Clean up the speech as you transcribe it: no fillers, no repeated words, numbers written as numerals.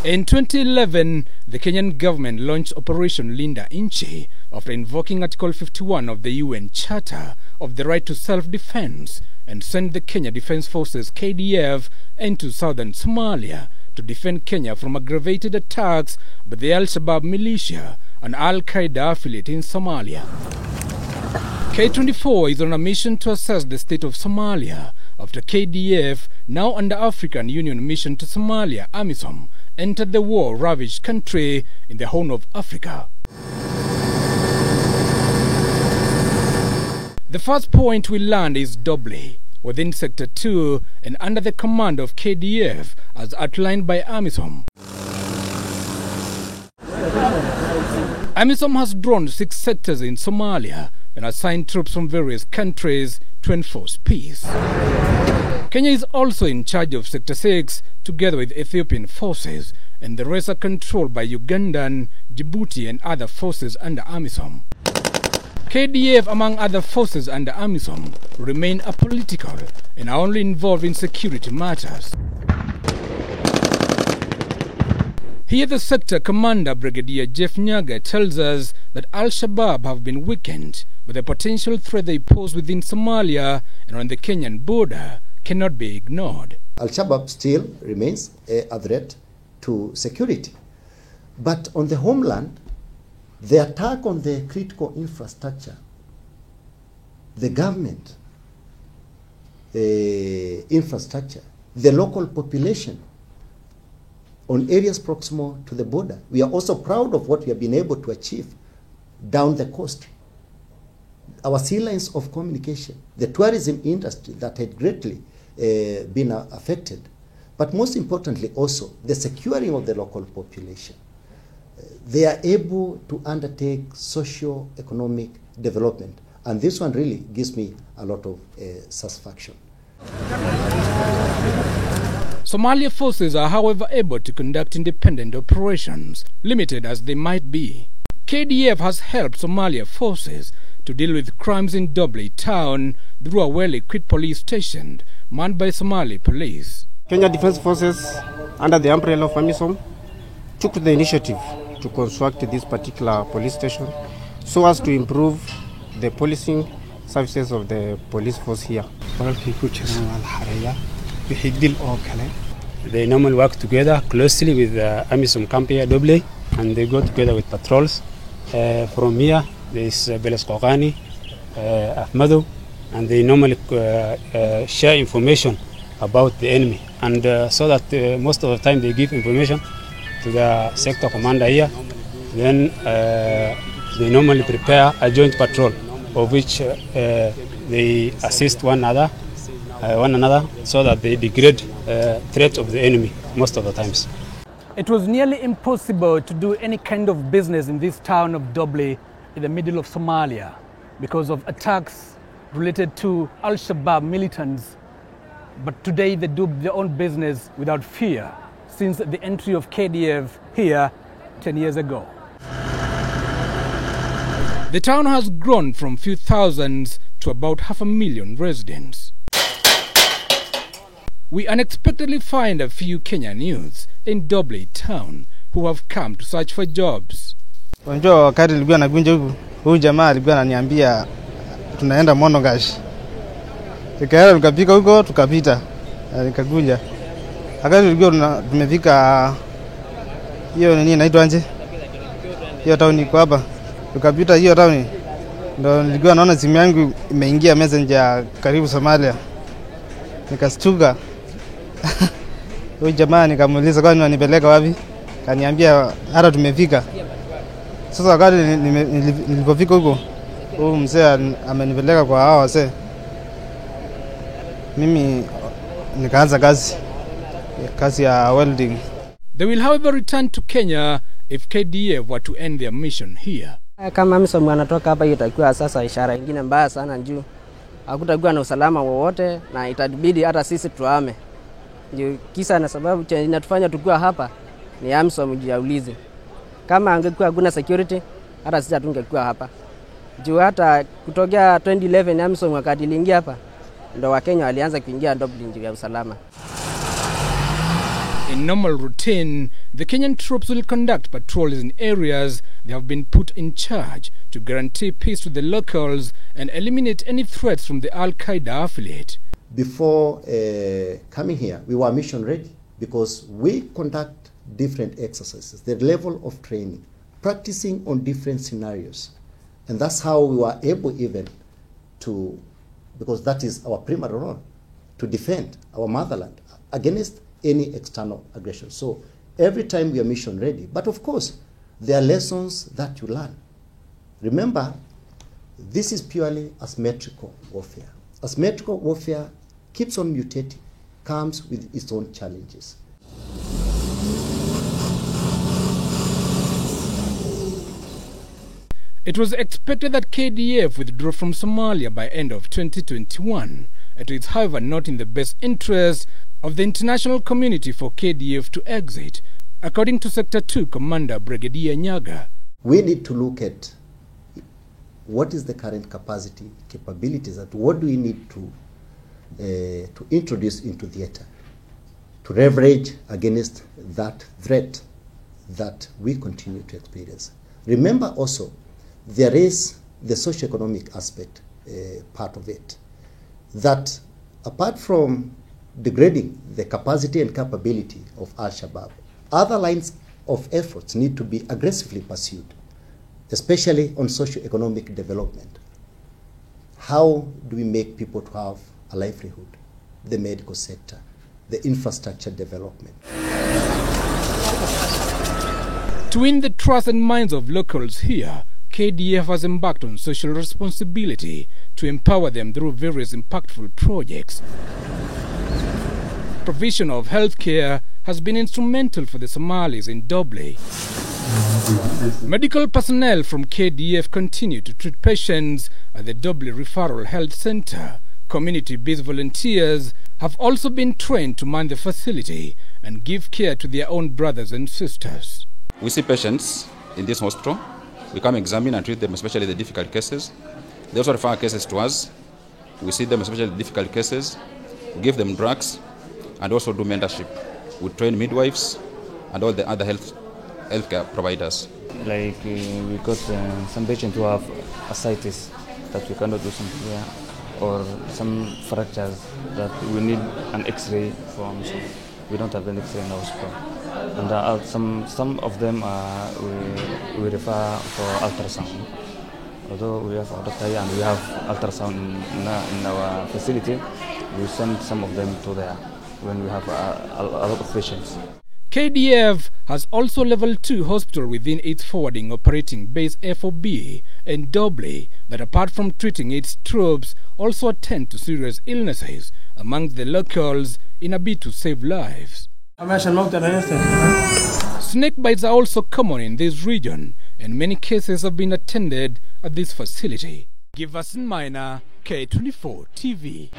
In 2011, the Kenyan government launched Operation Linda Nchi after invoking Article 51 of the UN Charter of the Right to Self-Defense and sent the Kenya Defense Forces KDF into southern Somalia to defend Kenya from aggravated attacks by the Al-Shabaab militia, an Al-Qaeda affiliate in Somalia. K24 is on a mission to assess the state of Somalia after KDF, now under African Union mission to Somalia, AMISOM, entered the war-ravaged country in the Horn of Africa. The first point we land is Doble, within Sector 2 and under the command of KDF as outlined by AMISOM. AMISOM has drawn 6 sectors in Somalia and assigned troops from various countries to enforce peace. Kenya is also in charge of Sector 6 together with Ethiopian forces, and the rest are controlled by Ugandan, Djibouti and other forces under AMISOM. KDF, among other forces under AMISOM, remain apolitical and are only involved in security matters. Here the sector commander, Brigadier Jeff Nyaga, tells us that Al-Shabaab have been weakened, but the potential threat they pose within Somalia and on the Kenyan border cannot be ignored. Al-Shabaab still remains a threat to security. But on the homeland, the attack on the critical infrastructure, the government infrastructure, the local population on areas proximal to the border. We are also proud of what we have been able to achieve down the coast. Our sea lines of communication, the tourism industry that had greatly been affected, but most importantly also the securing of the local population. They are able to undertake socio-economic development, and this one really gives me a lot of satisfaction. Somalia forces are however able to conduct independent operations, limited as they might be. KDF has helped Somalia forces to deal with crimes in Doble town through a well-equipped police station manned by Somali police. Kenya Defense Forces, under the umbrella of AMISOM, took the initiative to construct this particular police station so as to improve the policing services of the police force here. They normally work together closely with AMISOM camp here, Doble, and they go together with patrols. From here, there is Beles Kokani, Ahmadu, and they normally share information about the enemy. And so that most of the time they give information to the sector commander here. Then they normally prepare a joint patrol, of which they assist one another, so that they degrade threat of the enemy most of the times. It was nearly impossible to do any kind of business in this town of Doble in the middle of Somalia because of attacks related to Al-Shabaab militants. But today they do their own business without fear since the entry of KDF here 10 years ago. The town has grown from few thousands to about 500,000 residents. We unexpectedly find a few Kenyan youths in Doble town who have come to search for jobs. Unajua wakati nilikuwa nakuja huku, huyu jamaa alikuwa ananiambia tunaenda Monogash. Nikaenda tukapika huko, tukapita. Nikakuja. Wakati tulikuwa tumefika hiyo nini inaitwa nje? Hiyo town iko hapa. Tukapita hiyo town. Ndio nilikuwa naona simu yangu imeingia messenger karibu Somalia. Nikastuka. Huyu jamaa nikamuuliza kwani wanipeleka wapi? Kaniambia hata tumefika. Sasa wakati nilipofika huko, huyu mzee amenipeleka kwa hao wazee. Mimi nikaanza kazi ya welding. They will however return to Kenya if KDF were to end their mission here. Kama AMISOM anatoka hapa, itakuwa sasa ishara nyingine mbaya sana juu hakutakuwa na usalama wowote na itabidi hata sisi tuame. Ndio kisa na sababu cha inatufanya tukua hapa ni AMISOM jiaulize. Kama angekuwa hakuna security hata sisi hatungekuwa hapa. Juu hata kutokea 2011 AMISOM wakati iliingia hapa ndo Wakenya walianza kuingia Doble juu ya usalama. In normal routine, the Kenyan troops will conduct patrols in areas they have been put in charge to guarantee peace to the locals and eliminate any threats from the Al-Qaeda affiliate. Before coming here, we were mission ready because we conduct different exercises, the level of training, practicing on different scenarios. And that's how we were able even to, because that is our primary role, to defend our motherland against any external aggression. So every time we are mission ready. But of course, there are lessons that you learn. Remember, this is purely asymmetrical warfare. Asymmetrical warfare keeps on mutating, comes with its own challenges. It was expected that KDF withdrew from Somalia by end of 2021. It is, however, not in the best interest of the international community for KDF to exit, according to Sector 2 Commander Brigadier Nyaga. We need to look at what is the current capacity, capabilities, and what do we need to introduce into theater to leverage against that threat that we continue to experience. Remember also, there is the socio-economic aspect part of it, that apart from degrading the capacity and capability of Al-Shabaab, other lines of efforts need to be aggressively pursued, especially on socio-economic development. How do we make people to have a livelihood? The medical sector, the infrastructure development. To win the trust and minds of locals here, KDF has embarked on social responsibility to empower them through various impactful projects. Provision of healthcare has been instrumental for the Somalis in Doble. Medical personnel from KDF continue to treat patients at the Doble Referral Health Center. Community-based volunteers have also been trained to man the facility and give care to their own brothers and sisters. We see patients in this hospital. We come examine and treat them, especially the difficult cases. They also refer cases to us. We see them, especially the difficult cases. We give them drugs and also do mentorship. We train midwives and all the other healthcare providers. Like we got some patients who have ascites that we cannot do something here, or some fractures that we need an X-ray from. So we don't have an X-ray in the hospital. And some of them we refer for ultrasound. Although we have a doctor here and we have ultrasound in our facility, we send some of them to there when we have a lot of patients. KDF has also Level 2 hospital within its forwarding operating base FOB in Doble that, apart from treating its troops, also attend to serious illnesses among the locals in a bid to save lives. Snake bites are also common in this region, and many cases have been attended at this facility. Giverson Minor, K24 TV.